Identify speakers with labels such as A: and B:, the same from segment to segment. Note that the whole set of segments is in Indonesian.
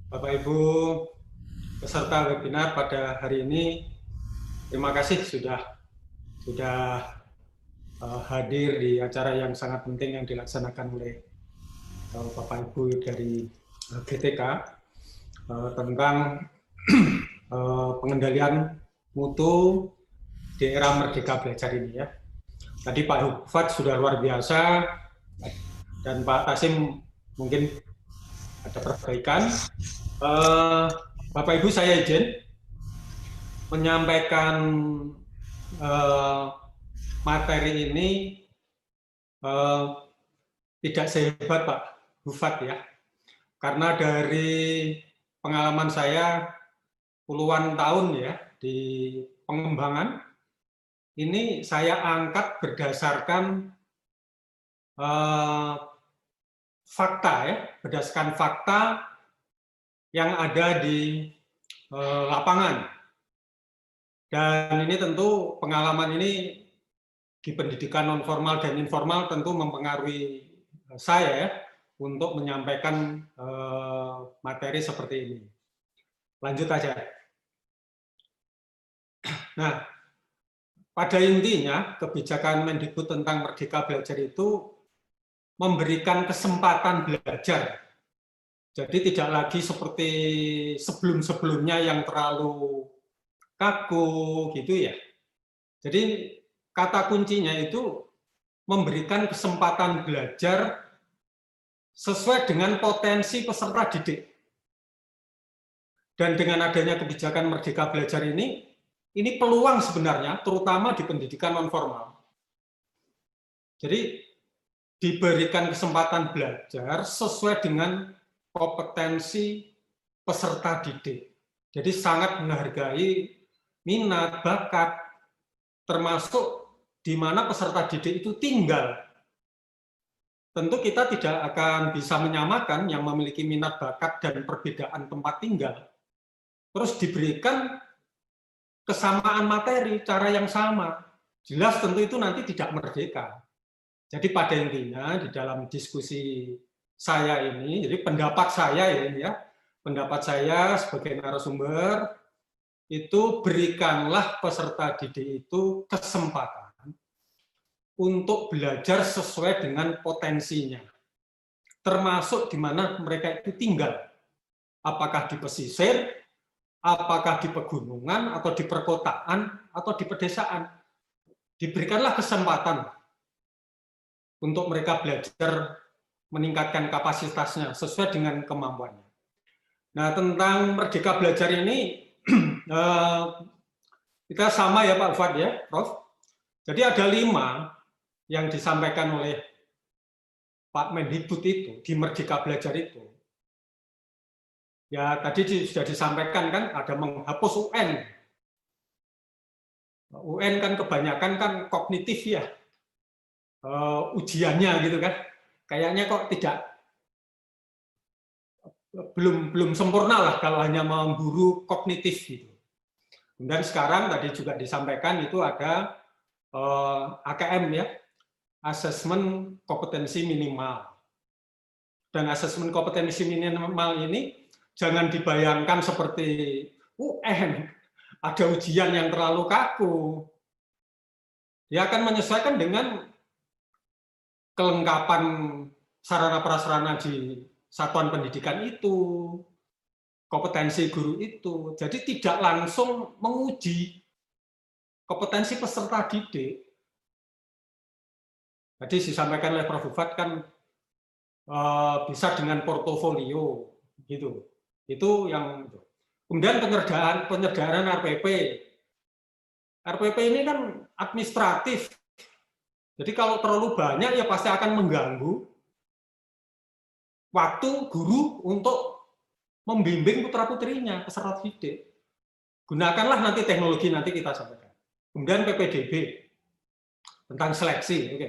A: Bapak Ibu peserta webinar pada hari ini, terima kasih sudah hadir di acara yang sangat penting yang dilaksanakan oleh Bapak Ibu dari GTK tentang pengendalian mutu di era Merdeka Belajar ini ya. Tadi Pak Hufat sudah luar biasa dan Pak Tasim mungkin ada perbaikan. Bapak Ibu saya izin menyampaikan materi ini tidak sehebat Pak Hufat ya, karena dari pengalaman saya puluhan tahun ya di pengembangan ini saya angkat berdasarkan fakta ya, berdasarkan fakta yang ada di lapangan. Dan ini tentu pengalaman ini di pendidikan non formal dan informal tentu mempengaruhi saya ya untuk menyampaikan materi seperti ini. Lanjut aja. Nah, pada intinya kebijakan Mendikbud tentang Merdeka Belajar itu memberikan kesempatan belajar. Jadi tidak lagi seperti sebelum-sebelumnya yang terlalu kaku gitu ya. Jadi kata kuncinya itu memberikan kesempatan belajar sesuai dengan potensi peserta didik. Dan dengan adanya kebijakan Merdeka Belajar ini peluang sebenarnya, terutama di pendidikan non formal. Jadi diberikan kesempatan belajar sesuai dengan kompetensi peserta didik. Jadi sangat menghargai minat, bakat, termasuk di mana peserta didik itu tinggal. Tentu kita tidak akan bisa menyamakan yang memiliki minat, bakat, dan perbedaan tempat tinggal. Terus diberikan kesamaan materi, cara yang sama. Jelas tentu itu nanti tidak merdeka. Jadi pada intinya di dalam diskusi saya ini, jadi pendapat saya ini ya, pendapat saya sebagai narasumber, itu berikanlah peserta didik itu kesempatan untuk belajar sesuai dengan potensinya. Termasuk di mana mereka itu tinggal. Apakah di pesisir, apakah di pegunungan, atau di perkotaan, atau di pedesaan. Diberikanlah kesempatan untuk mereka belajar meningkatkan kapasitasnya sesuai dengan kemampuannya. Nah, tentang Merdeka Belajar ini, kita sama ya Pak Fuad ya, Prof. Jadi ada 5 yang disampaikan oleh Pak Mendikbud itu, di Merdeka Belajar itu. Ya, tadi sudah disampaikan kan, ada menghapus UN. UN kan kebanyakan kan kognitif ya, ujiannya gitu kan. Kayaknya kok belum sempurna lah kalau hanya memburu kognitif gitu. Kemudian sekarang tadi juga disampaikan itu ada AKM ya, asesmen kompetensi minimal. Dan asesmen kompetensi minimal ini jangan dibayangkan seperti UN, ada ujian yang terlalu kaku. Dia akan menyesuaikan dengan kelengkapan sarana prasarana di satuan pendidikan itu, kompetensi guru itu. Jadi tidak langsung menguji kompetensi peserta didik. Tadi disampaikan oleh Prof. Hufat kan bisa dengan portofolio gitu. Itu yang kemudian penyederhanaan RPP. RPP ini kan administratif. Jadi kalau terlalu banyak ya pasti akan mengganggu waktu guru untuk membimbing putra-putrinya, peserta didik. Gunakanlah nanti teknologi, nanti kita sampaikan. Kemudian PPDB tentang seleksi. Oke.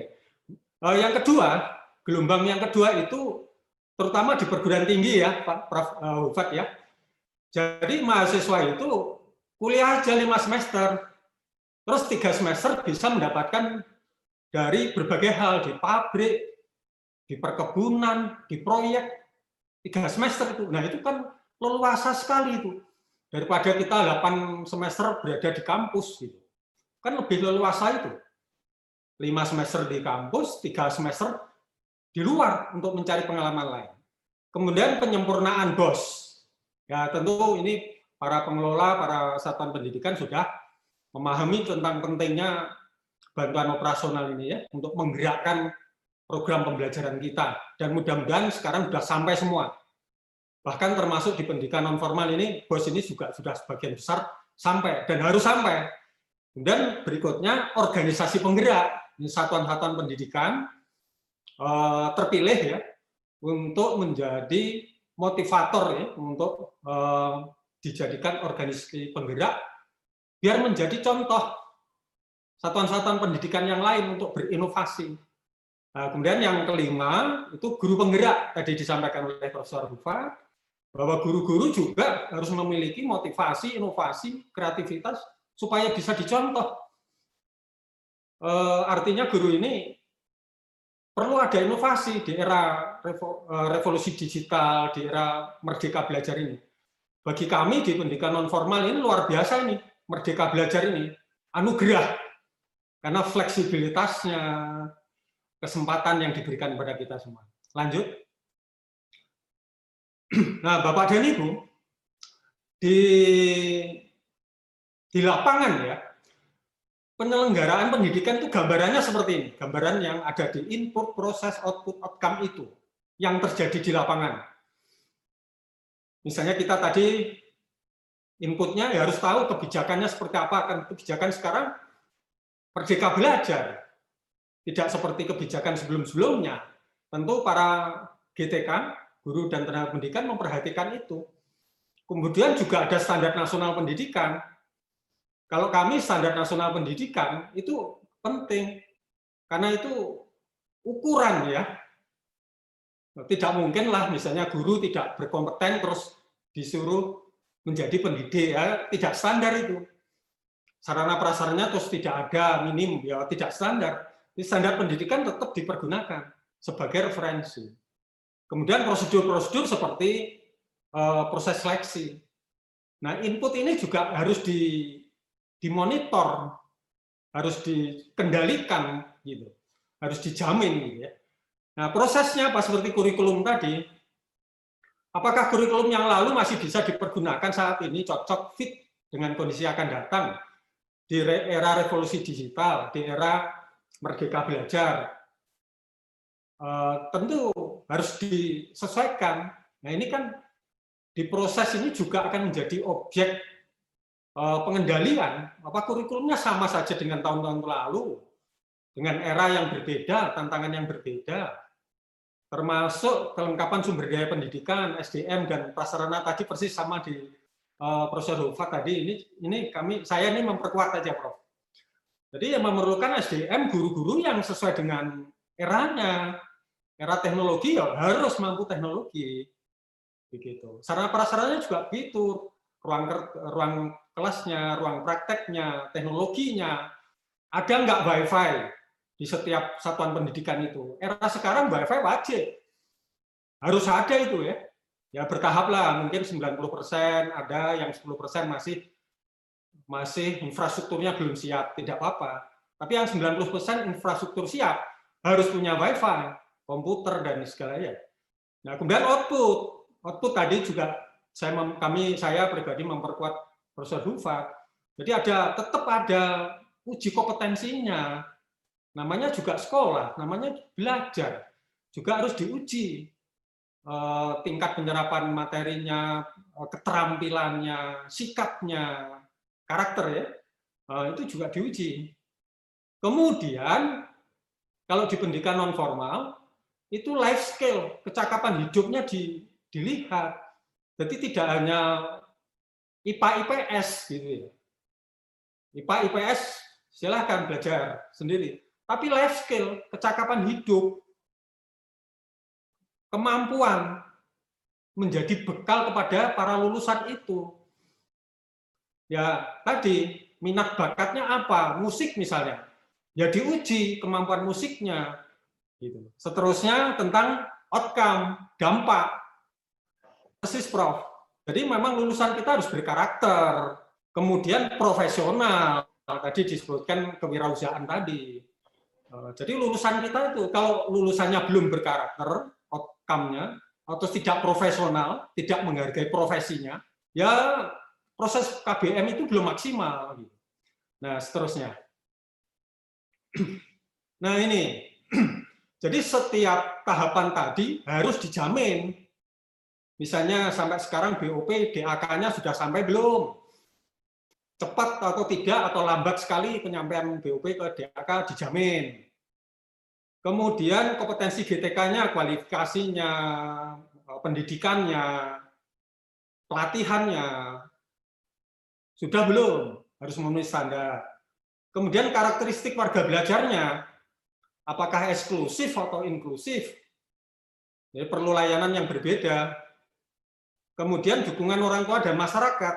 A: Yang kedua, gelombang yang kedua itu terutama di perguruan tinggi ya, Pak Prof. Hufat ya. Jadi mahasiswa itu kuliah aja 5 semester, terus 3 semester bisa mendapatkan dari berbagai hal, di pabrik, di perkebunan, di proyek, 3 semester itu. Nah itu kan leluasa sekali itu. Daripada kita 8 semester berada di kampus gitu. Kan lebih leluasa itu. 5 semester di kampus, 3 semester di luar untuk mencari pengalaman lain. Kemudian penyempurnaan BOS. Ya, tentu ini para pengelola, para satuan pendidikan sudah memahami tentang pentingnya bantuan operasional ini ya untuk menggerakkan program pembelajaran kita. Dan mudah-mudahan sekarang sudah sampai semua. Bahkan termasuk di pendidikan non formal ini, BOS ini juga sudah sebagian besar sampai dan harus sampai. Dan berikutnya organisasi penggerak, ini satuan-satuan pendidikan terpilih ya untuk menjadi motivator ya untuk dijadikan organisasi penggerak biar menjadi contoh satuan-satuan pendidikan yang lain untuk berinovasi. Nah, kemudian yang kelima itu guru penggerak tadi disampaikan oleh Profesor Hufa bahwa guru-guru juga harus memiliki motivasi, inovasi, kreativitas supaya bisa dicontoh. Artinya guru ini perlu ada inovasi di era revolusi digital, di era merdeka belajar ini. Bagi kami di pendidikan non formal ini luar biasa ini, merdeka belajar ini, anugerah. Karena fleksibilitasnya, kesempatan yang diberikan kepada kita semua. Lanjut. Nah, Bapak dan Ibu, di lapangan ya, penyelenggaraan pendidikan itu gambarannya seperti ini. Gambaran yang ada di input, proses, output, outcome itu yang terjadi di lapangan. Misalnya kita tadi inputnya ya harus tahu kebijakannya seperti apa. Kan kebijakan sekarang merdeka belajar. Tidak seperti kebijakan sebelum-sebelumnya. Tentu para GTK, guru dan tenaga pendidikan memperhatikan itu. Kemudian juga ada standar nasional pendidikan. Kalau kami standar nasional pendidikan itu penting karena itu ukuran ya. Tidak mungkin lah misalnya guru tidak berkompeten terus disuruh menjadi pendidik ya, tidak standar itu. Sarana prasaranya terus tidak ada, minim ya tidak standar. Standar pendidikan tetap dipergunakan sebagai referensi. Kemudian prosedur-prosedur seperti proses seleksi. Nah, input ini juga harus dimonitor, harus dikendalikan gitu, harus dijamin gitu ya. Nah, prosesnya apa seperti kurikulum tadi? Apakah kurikulum yang lalu masih bisa dipergunakan saat ini cocok fit dengan kondisi akan datang di era revolusi digital, di era merdeka belajar? Tentu harus disesuaikan. Nah, ini kan di proses ini juga akan menjadi objek pengendalian. Apa kurikulumnya sama saja dengan tahun-tahun lalu, dengan era yang berbeda, tantangan yang berbeda, termasuk kelengkapan sumber daya pendidikan, SDM dan prasarana tadi persis sama di Profesor Hufa tadi. Saya ini memperkuat aja, Prof. Jadi yang memerlukan SDM guru-guru yang sesuai dengan eranya, era teknologi ya harus mampu teknologi, begitu. Sarana prasarananya juga begitu, ruang kelasnya, ruang prakteknya, teknologinya. Ada nggak Wi-Fi di setiap satuan pendidikan itu? Era sekarang Wi-Fi wajib, harus ada itu ya. Ya bertahap lah, mungkin 90% ada, yang 10% masih infrastrukturnya belum siap, tidak apa-apa. Tapi yang 90% infrastruktur siap, harus punya Wi-Fi, komputer, dan segalanya. Nah, kemudian output tadi juga saya pribadi memperkuat Profesor Hufa. Jadi tetap ada uji kompetensinya. Namanya juga sekolah, namanya belajar. Juga harus diuji tingkat penyerapan materinya, keterampilannya, sikapnya, karakter ya, itu juga diuji. Kemudian kalau di pendidikan non formal itu life skill, kecakapan hidupnya dilihat. Jadi tidak hanya IPA IPS gitu ya. IPA IPS silahkan belajar sendiri, tapi life skill, kecakapan hidup, kemampuan menjadi bekal kepada para lulusan itu. Ya, tadi minat bakatnya apa? Musik misalnya. Ya diuji kemampuan musiknya. Gitu. Seterusnya tentang outcome, dampak. Persis, Prof. Jadi memang lulusan kita harus berkarakter, kemudian profesional, tadi disebutkan kewirausahaan tadi. Jadi lulusan kita itu kalau lulusannya belum berkarakter, outcome-nya, atau tidak profesional, tidak menghargai profesinya, ya proses KBM itu belum maksimal. Nah, seterusnya. Nah, ini. Jadi setiap tahapan tadi harus dijamin. Misalnya sampai sekarang BOP, DAK-nya sudah sampai belum? Cepat atau tidak, atau lambat sekali penyampaian BOP ke DAK dijamin. Kemudian kompetensi GTK-nya, kualifikasinya, pendidikannya, pelatihannya, sudah belum? Harus memenuhi standar. Kemudian karakteristik warga belajarnya, apakah eksklusif atau inklusif? Jadi perlu layanan yang berbeda. Kemudian dukungan orang tua dan masyarakat.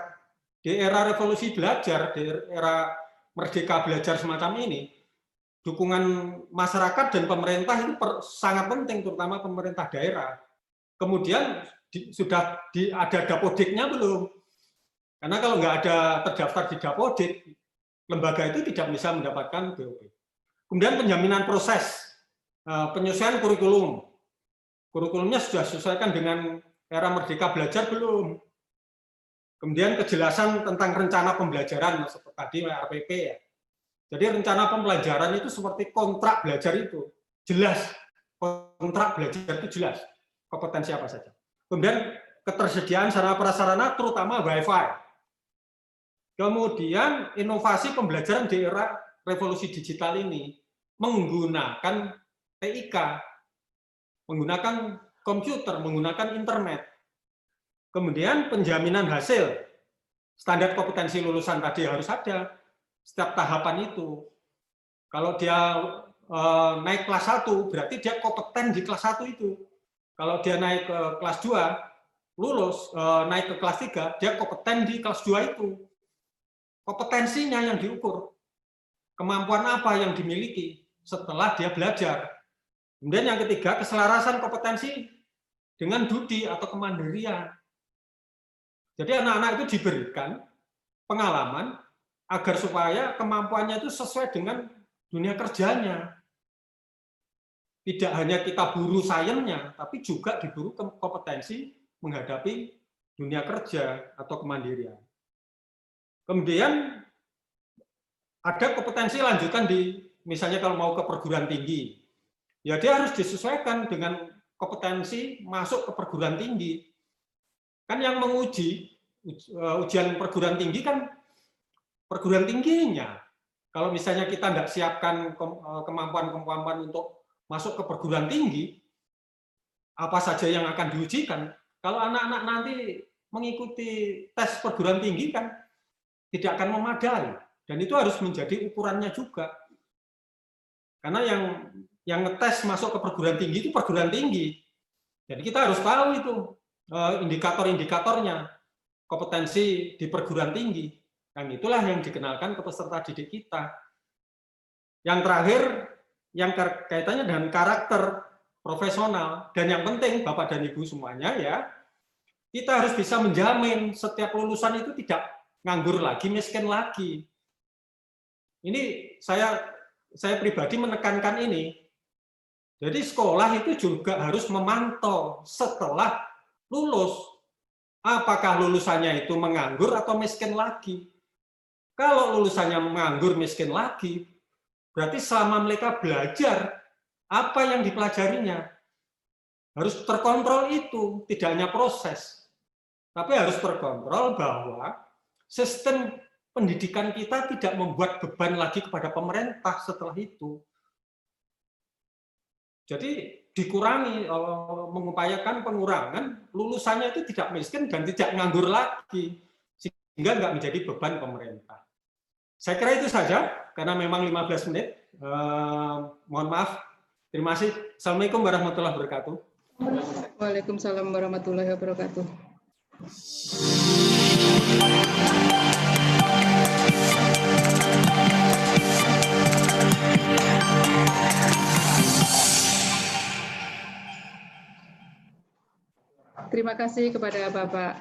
A: Di era revolusi belajar, di era merdeka belajar semacam ini, dukungan masyarakat dan pemerintah itu sangat penting, terutama pemerintah daerah. Kemudian sudah ada dapodiknya belum? Karena kalau nggak ada terdaftar di dapodik, lembaga itu tidak bisa mendapatkan BOP. Kemudian penjaminan proses, penyesuaian kurikulum. Kurikulumnya sudah disesuaikan dengan era merdeka belajar belum? Kemudian kejelasan tentang rencana pembelajaran, seperti tadi RPP ya. Jadi rencana pembelajaran itu seperti kontrak belajar itu. Jelas, kontrak belajar itu jelas. Kompetensi apa saja. Kemudian ketersediaan sarana prasarana, terutama Wi-Fi. Kemudian inovasi pembelajaran di era revolusi digital ini menggunakan TIK, menggunakan komputer, menggunakan internet. Kemudian penjaminan hasil, standar kompetensi lulusan tadi harus ada setiap tahapan itu. Kalau dia naik kelas 1, berarti dia kompeten di kelas 1 itu. Kalau dia naik ke kelas 2, lulus, naik ke kelas 3, dia kompeten di kelas 2 itu. Kompetensinya yang diukur. Kemampuan apa yang dimiliki setelah dia belajar. Kemudian yang ketiga, keselarasan kompetensi dengan budi atau kemandirian. Jadi anak-anak itu diberikan pengalaman agar supaya kemampuannya itu sesuai dengan dunia kerjanya. Tidak hanya kita buru sainsnya, tapi juga diburu kompetensi menghadapi dunia kerja atau kemandirian. Kemudian ada kompetensi lanjutan di, misalnya kalau mau ke perguruan tinggi, ya dia harus disesuaikan dengan kompetensi masuk ke perguruan tinggi. Kan yang menguji ujian perguruan tinggi kan perguruan tingginya. Kalau misalnya kita tidak siapkan kemampuan-kemampuan untuk masuk ke perguruan tinggi, apa saja yang akan diujikan? Kalau anak-anak nanti mengikuti tes perguruan tinggi kan tidak akan memadai, dan itu harus menjadi ukurannya juga. Karena yang ngetes masuk ke perguruan tinggi itu perguruan tinggi. Jadi kita harus tahu itu indikator-indikatornya kompetensi di perguruan tinggi. Dan itulah yang dikenalkan ke peserta didik kita. Yang terakhir, yang kaitannya dengan karakter profesional, dan yang penting Bapak dan Ibu semuanya ya, kita harus bisa menjamin setiap lulusan itu tidak nganggur lagi, miskin lagi. Ini saya pribadi menekankan ini. Jadi sekolah itu juga harus memantau setelah lulus, apakah lulusannya itu menganggur atau miskin lagi. Kalau lulusannya menganggur, miskin lagi, berarti selama mereka belajar, apa yang dipelajarinya? Harus terkontrol itu, tidak hanya proses. Tapi harus terkontrol bahwa sistem pendidikan kita tidak membuat beban lagi kepada pemerintah setelah itu. Jadi dikurangi, mengupayakan pengurangan, lulusannya itu tidak miskin dan tidak nganggur lagi, sehingga nggak menjadi beban pemerintah. Saya kira itu saja, karena memang 15 menit. Mohon maaf. Terima kasih. Assalamualaikum warahmatullahi wabarakatuh.
B: Waalaikumsalam warahmatullahi wabarakatuh. Terima kasih kepada Bapak